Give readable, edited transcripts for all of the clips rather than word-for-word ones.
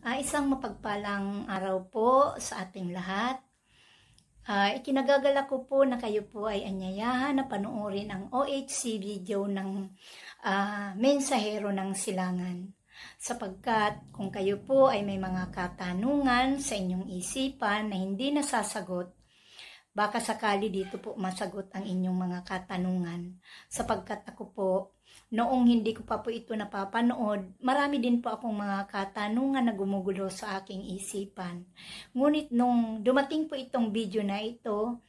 Isang mapagpalang araw po sa ating lahat. Ikinagagalak ko po na kayo po ay anyayahan na panoorin ang OHC video ng Mensahero ng Silangan. Sapagkat kung kayo po ay may mga katanungan sa inyong isipan na hindi nasasagot, baka sakali dito po masagot ang inyong mga katanungan. Sapagkat ako po, noong hindi ko pa po ito napapanood, marami din po akong mga katanungan na gumugulo sa aking isipan. Ngunit nung dumating po itong video na ito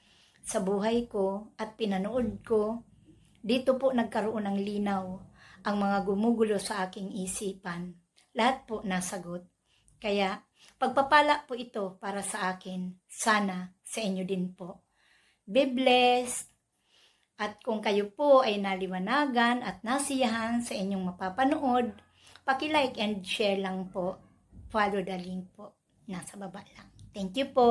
sa buhay ko at pinanood ko, dito po nagkaroon ng linaw ang mga gumugulo sa aking isipan. Lahat po nasagot. Kaya pagpapala po ito para sa akin. Sana sa inyo din po. Be blessed! At kung kayo po ay naliwanagan at nasiyahan sa inyong mapapanood, paki-like and share lang po. Follow the link po. Nasa baba lang. Thank you po!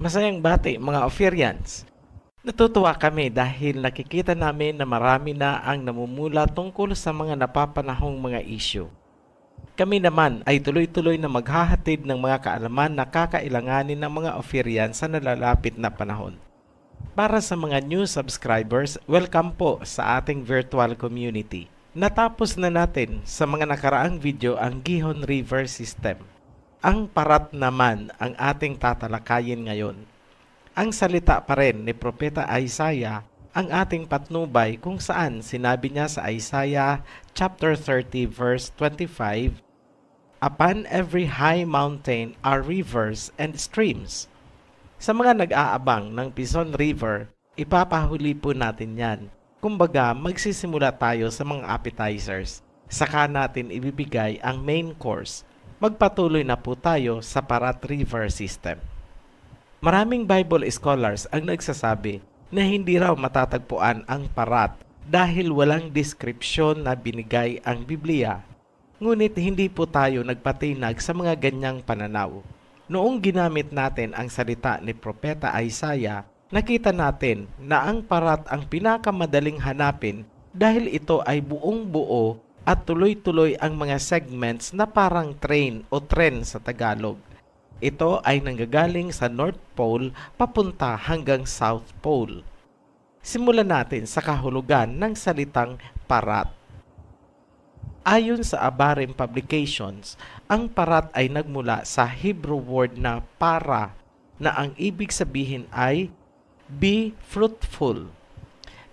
Masayang bati mga Ophirians. Natutuwa kami dahil nakikita namin na marami na ang namumula tungkol sa mga napapanahong mga isyu. Kami naman ay tuloy-tuloy na maghahatid ng mga kaalaman na kakailanganin ng mga Ophirians sa nalalapit na panahon. Para sa mga new subscribers, welcome po sa ating virtual community. Natapos na natin sa mga nakaraang video ang Gihon River System. Ang parat naman ang ating tatalakayin ngayon. Ang salita pa rin ni Propeta Isaiah ang ating patnubay kung saan sinabi niya sa Isaiah chapter 30 verse 25, "Upon every high mountain are rivers and streams." Sa mga nag-aabang ng Pison River, ipapahuli po natin yan. Kumbaga, magsisimula tayo sa mga appetizers. Saka natin ibibigay ang main course. Magpatuloy na po tayo sa Parat River System. Maraming Bible scholars ang nagsasabi na hindi raw matatagpuan ang Parat dahil walang deskripsyon na binigay ang Biblia. Ngunit hindi po tayo nagpatinag sa mga ganyang pananaw. Noong ginamit natin ang salita ni Propeta Isaiah, nakita natin na ang Parat ang pinakamadaling hanapin dahil ito ay buong buo at tuloy-tuloy ang mga segments na parang train o tren sa Tagalog. Ito ay nanggagaling sa North Pole papunta hanggang South Pole. Simulan natin sa kahulugan ng salitang parat. Ayon sa Abarim Publications, ang parat ay nagmula sa Hebrew word na para na ang ibig sabihin ay be fruitful.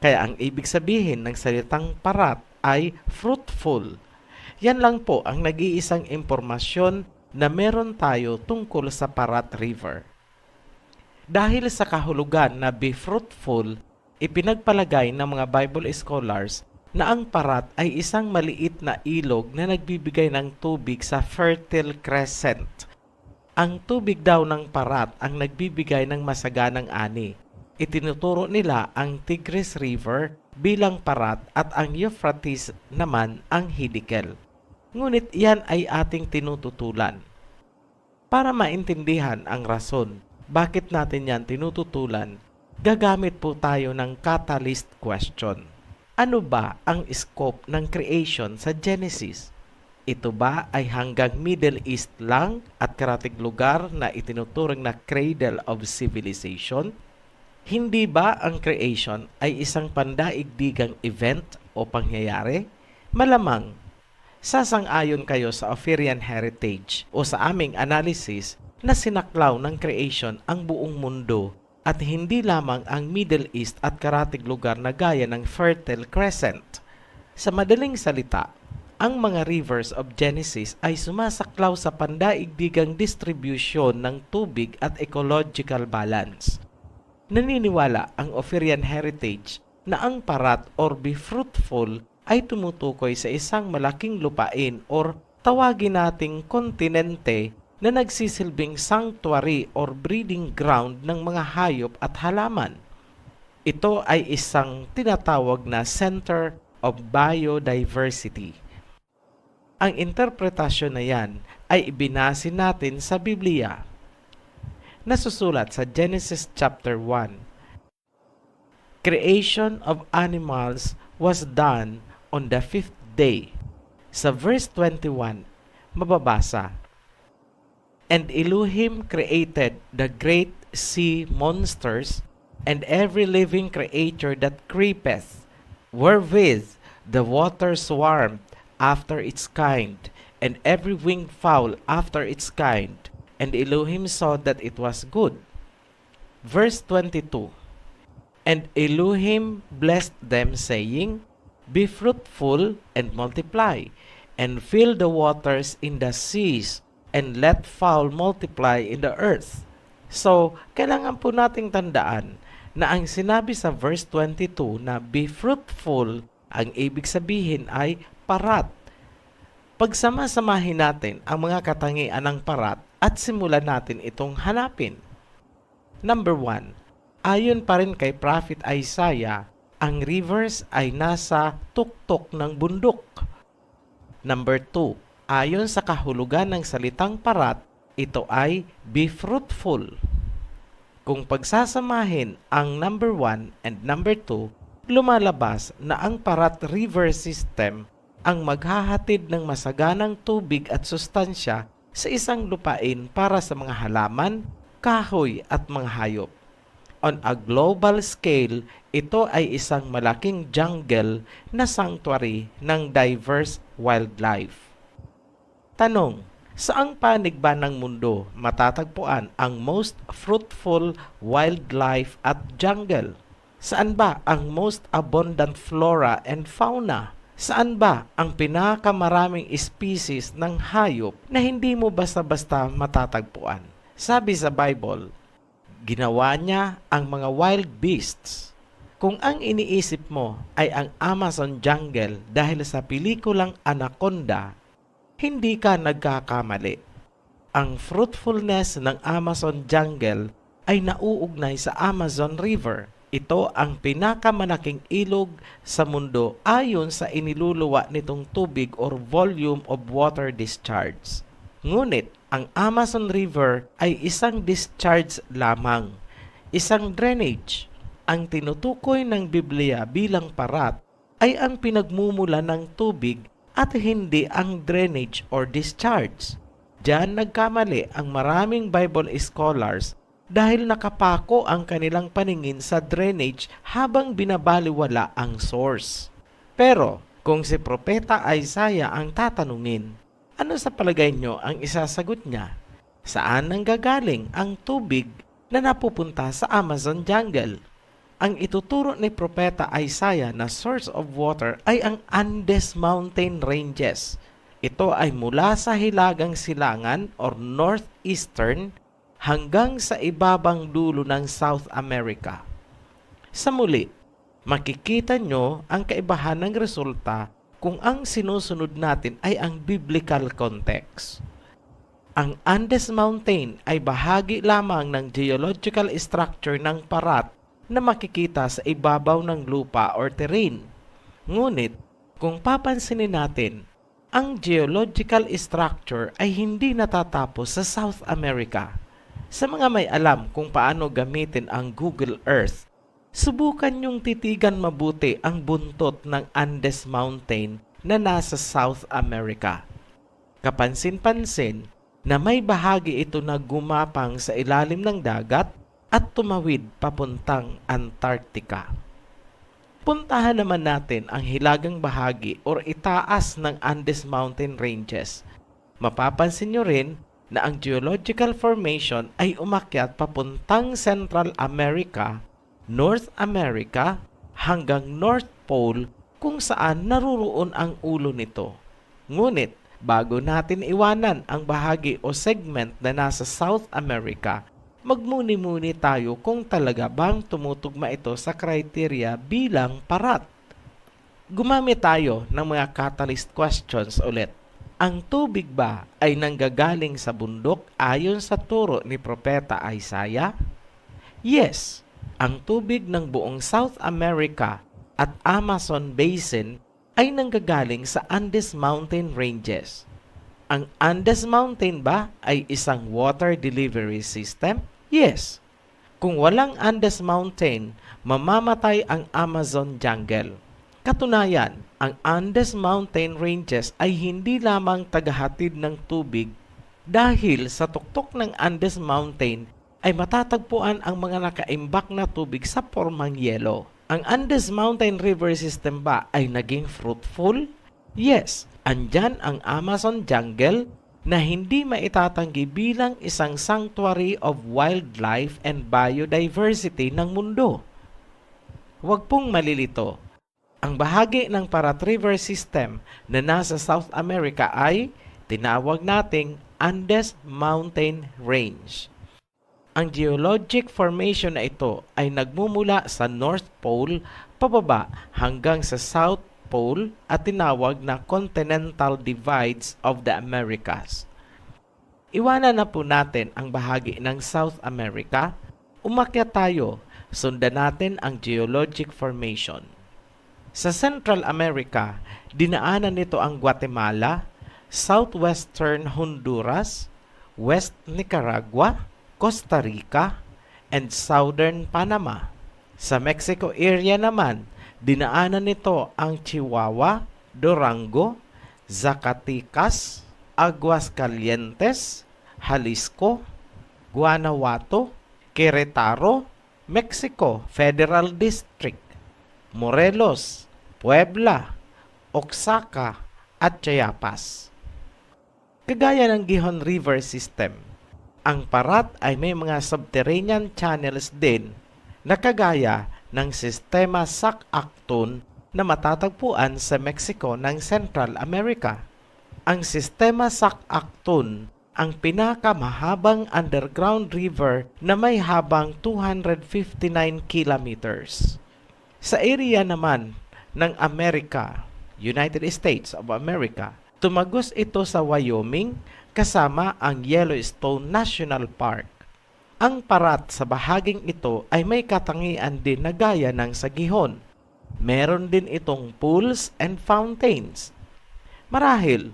Kaya ang ibig sabihin ng salitang parat ay fruitful. Yan lang po ang nag-iisang impormasyon na meron tayo tungkol sa Parat River. Dahil sa kahulugan na be fruitful, ipinagpalagay ng mga Bible scholars na ang parat ay isang maliit na ilog na nagbibigay ng tubig sa Fertile Crescent. Ang tubig daw ng parat ang nagbibigay ng masaganang ani. Itinuturo nila ang Tigris River bilang parat at ang Euphrates naman ang Hiddekel. Ngunit yan ay ating tinututulan. Para maintindihan ang rason bakit natin yan tinututulan, gagamit po tayo ng catalyst question. Ano ba ang scope ng creation sa Genesis? Ito ba ay hanggang Middle East lang at karatig lugar na itinuturing na cradle of civilization? Hindi ba ang creation ay isang pandaigdigang event o pangyayari? Malamang sasang-ayon kayo sa Ophirian heritage o sa aming analysis na sinaklaw ng creation ang buong mundo at hindi lamang ang Middle East at karatig lugar na gaya ng Fertile Crescent. Sa madaling salita, ang mga rivers of Genesis ay sumasaklaw sa pandaigdigang distribusyon ng tubig at ecological balance. Naniniwala ang Ophirian heritage na ang parat or be fruitful ay tumutukoy sa isang malaking lupain or tawagin nating kontinente na nagsisilbing sanctuary or breeding ground ng mga hayop at halaman. Ito ay isang tinatawag na center of biodiversity. Ang interpretasyon na yan ay ibinase natin sa Biblia. Nasusulat sa Genesis chapter 1. Creation of animals was done on the 5th day. Sa verse 21, mababasa, And Elohim created the great sea monsters and every living creature that creepeth, wherewith the water swarmed after its kind, and every winged fowl after its kind. And Elohim saw that it was good. Verse 22, And Elohim blessed them, saying, Be fruitful and multiply, and fill the waters in the seas, and let fowl multiply in the earth. So, kailangan po nating tandaan na ang sinabi sa verse 22 na be fruitful, ang ibig sabihin ay parat. Pagsama-samahin natin ang mga katangian ng parat at simulan natin itong hanapin. Number 1, ayon pa rin kay Prophet Isaiah, ang rivers ay nasa tuktok ng bundok. Number 2, ayon sa kahulugan ng salitang parat, ito ay be fruitful. Kung pagsasamahin ang number 1 and number 2, lumalabas na ang parat river system ang maghahatid ng masaganang tubig at sustansya sa isang lupain para sa mga halaman, kahoy at mga hayop. On a global scale, ito ay isang malaking jungle na sanctuary ng diverse wildlife. Tanong, saang panig ba ng mundo matatagpuan ang most fruitful wildlife at jungle? Saan ba ang most abundant flora and fauna? Saan ba ang pinakamaraming species ng hayop na hindi mo basta-basta matatagpuan? Sabi sa Bible, ginawa niya ang mga wild beasts. Kung ang iniisip mo ay ang Amazon jungle dahil sa pelikulang Anaconda, hindi ka nagkakamali. Ang fruitfulness ng Amazon jungle ay nauugnay sa Amazon River. Ito ang pinakamalaking ilog sa mundo ayon sa iniluluwa nitong tubig or volume of water discharge. Ngunit, ang Amazon River ay isang discharge lamang, isang drainage. Ang tinutukoy ng Biblia bilang parat ay ang pinagmumula ng tubig at hindi ang drainage or discharge. Diyan nagkamali ang maraming Bible scholars dahil nakapako ang kanilang paningin sa drainage habang binabaliwala ang source. Pero kung si Propeta Isaiah ang tatanungin, ano sa palagay nyo ang isasagot niya? Saan nanggagaling ang tubig na napupunta sa Amazon jungle? Ang ituturo ni Propeta Isaiah na source of water ay ang Andes Mountain Ranges. Ito ay mula sa hilagang silangan or northeastern hanggang sa ibabang dulo ng South America. Sa muli, makikita nyo ang kaibahan ng resulta kung ang sinusunod natin ay ang biblical context. Ang Andes Mountain ay bahagi lamang ng geological structure ng parat na makikita sa ibabaw ng lupa or terrain. Ngunit, kung papansinin natin, ang geological structure ay hindi natatapos sa South America. Sa mga may alam kung paano gamitin ang Google Earth, subukan niyong titigan mabuti ang buntot ng Andes Mountain na nasa South America. Kapansin-pansin na may bahagi ito na gumapang sa ilalim ng dagat at tumawid papuntang Antarctica. Puntahan naman natin ang hilagang bahagi o itaas ng Andes Mountain Ranges. Mapapansin nyo rin na ang geological formation ay umakyat papuntang Central America, North America, hanggang North Pole kung saan naruroon ang ulo nito. Ngunit, bago natin iwanan ang bahagi o segment na nasa South America, magmuni-muni tayo kung talaga bang tumutugma ito sa criteria bilang parat. Gumamit tayo ng mga catalyst questions ulit. Ang tubig ba ay nanggagaling sa bundok ayon sa turo ni Propeta Isaiah? Yes, ang tubig ng buong South America at Amazon Basin ay nanggagaling sa Andes Mountain Ranges. Ang Andes Mountain ba ay isang water delivery system? Yes. Kung walang Andes Mountain, mamamatay ang Amazon jungle. Katunayan, ang Andes Mountain Ranges ay hindi lamang tagahatid ng tubig dahil sa tuktok ng Andes Mountain ay matatagpuan ang mga nakaimbak na tubig sa pormang yelo. Ang Andes Mountain River System ba ay naging fruitful? Yes. Andyan ang Amazon jungle na hindi maitatanggi bilang isang sanctuary of wildlife and biodiversity ng mundo. Huwag pong malilito. Ang bahagi ng Parat River System na nasa South America ay tinawag nating Andes Mountain Range. Ang geologic formation na ito ay nagmumula sa North Pole pababa hanggang sa South Pole at tinawag na Continental Divides of the Americas. Iwanan na po natin ang bahagi ng South America. Umakyat tayo, sundan natin ang geologic formation. Sa Central America, dinaanan nito ang Guatemala, Southwestern Honduras, West Nicaragua, Costa Rica, and Southern Panama. Sa Mexico area naman, dinaanan nito ang Chihuahua, Durango, Zacatecas, Aguascalientes, Jalisco, Guanajuato, Querétaro, Mexico Federal District, Morelos, Puebla, Oaxaca, at Chiapas. Kagaya ng Gihon River System, ang Parat ay may mga subterranean channels din na kagaya ng sistema Sac-Actun na matatagpuan sa Mexico ng Central America. Ang sistema Sac-Actun ang pinakamahabang underground river na may habang 259 kilometers. Sa area naman ng Amerika, United States of America, tumagos ito sa Wyoming kasama ang Yellowstone National Park. Ang Parat sa bahaging ito ay may katangian din na gaya ng sa Gihon. Meron din itong pools and fountains. Marahil,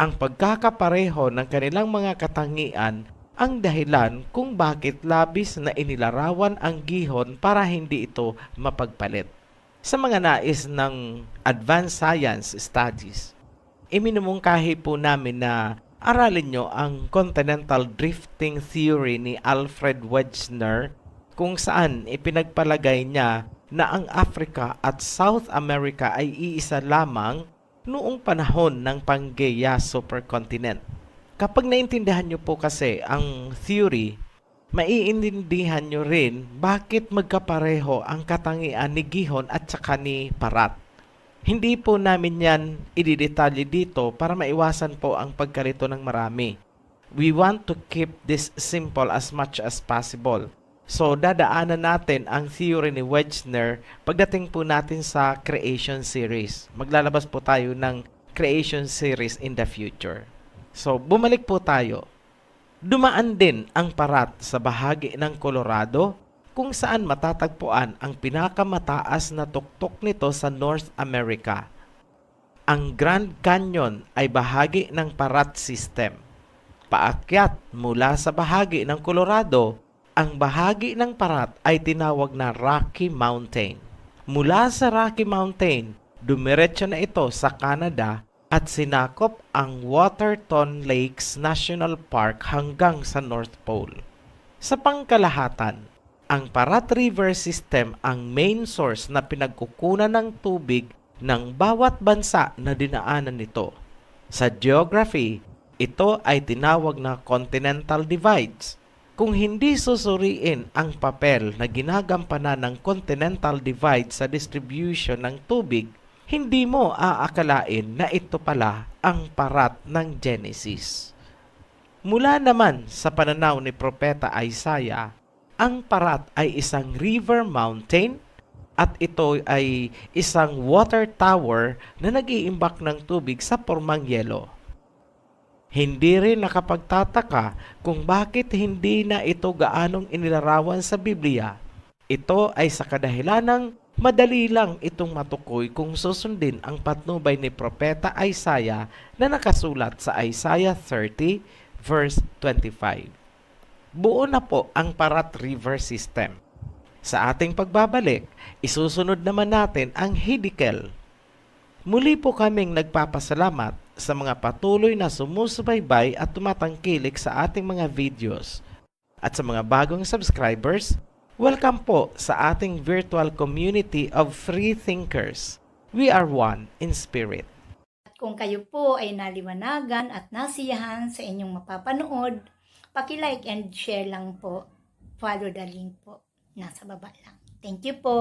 ang pagkakapareho ng kanilang mga katangian ang dahilan kung bakit labis na inilarawan ang Gihon para hindi ito mapagpalit. Sa mga nais ng advanced science studies, iminumungkahi po namin na aralin nyo ang continental drifting theory ni Alfred Wegener kung saan ipinagpalagay niya na ang Africa at South America ay iisa lamang noong panahon ng Pangaea Supercontinent. Kapag naintindihan nyo po kasi ang theory, maiintindihan nyo rin bakit magkapareho ang katangian ni Gihon at saka ni Parat. Hindi po namin yan ididetalye dito para maiwasan po ang pagkalito ng marami. We want to keep this simple as much as possible. So, dadaanan natin ang theory ni Wegener pagdating po natin sa creation series. Maglalabas po tayo ng creation series in the future. So, bumalik po tayo. Dumaan din ang Parat sa bahagi ng Colorado kung saan matatagpuan ang pinakamataas na tuktok nito sa North America. Ang Grand Canyon ay bahagi ng Parat System. Paakyat mula sa bahagi ng Colorado, ang bahagi ng Parat ay tinawag na Rocky Mountain. Mula sa Rocky Mountain, dumiretso na ito sa Canada at sinakop ang Waterton Lakes National Park hanggang sa North Pole. Sa pangkalahatan, ang Parat River System ang main source na pinagkukunan ng tubig ng bawat bansa na dinaanan nito. Sa geography, ito ay tinawag na continental divides. Kung hindi susuriin ang papel na ginagampanan ng continental divide sa distribution ng tubig, hindi mo aakalain na ito pala ang parat ng Genesis. Mula naman sa pananaw ni Propeta Isaiah, ang parat ay isang river mountain at ito ay isang water tower na nag-iimbak ng tubig sa pormang yelo. Hindi rin nakapagtataka kung bakit hindi na ito gaanong inilarawan sa Biblia. Ito ay sa kadahilanang madali lang itong matukoy kung susundin ang patnubay ni Propeta Isaiah na nakasulat sa Isaiah 30 verse 25. Buo na po ang Parat River System. Sa ating pagbabalik, isusunod naman natin ang Hiddekel. Muli po kaming nagpapasalamat sa mga patuloy na sumusubaybay at tumatangkilik sa ating mga videos. At sa mga bagong subscribers, welcome po sa ating virtual community of free thinkers. We are one in spirit. At kung kayo po ay naliwanagan at nasiyahan sa inyong mapapanood, paki-like and share lang po. Follow the link po. Nasa baba lang. Thank you po.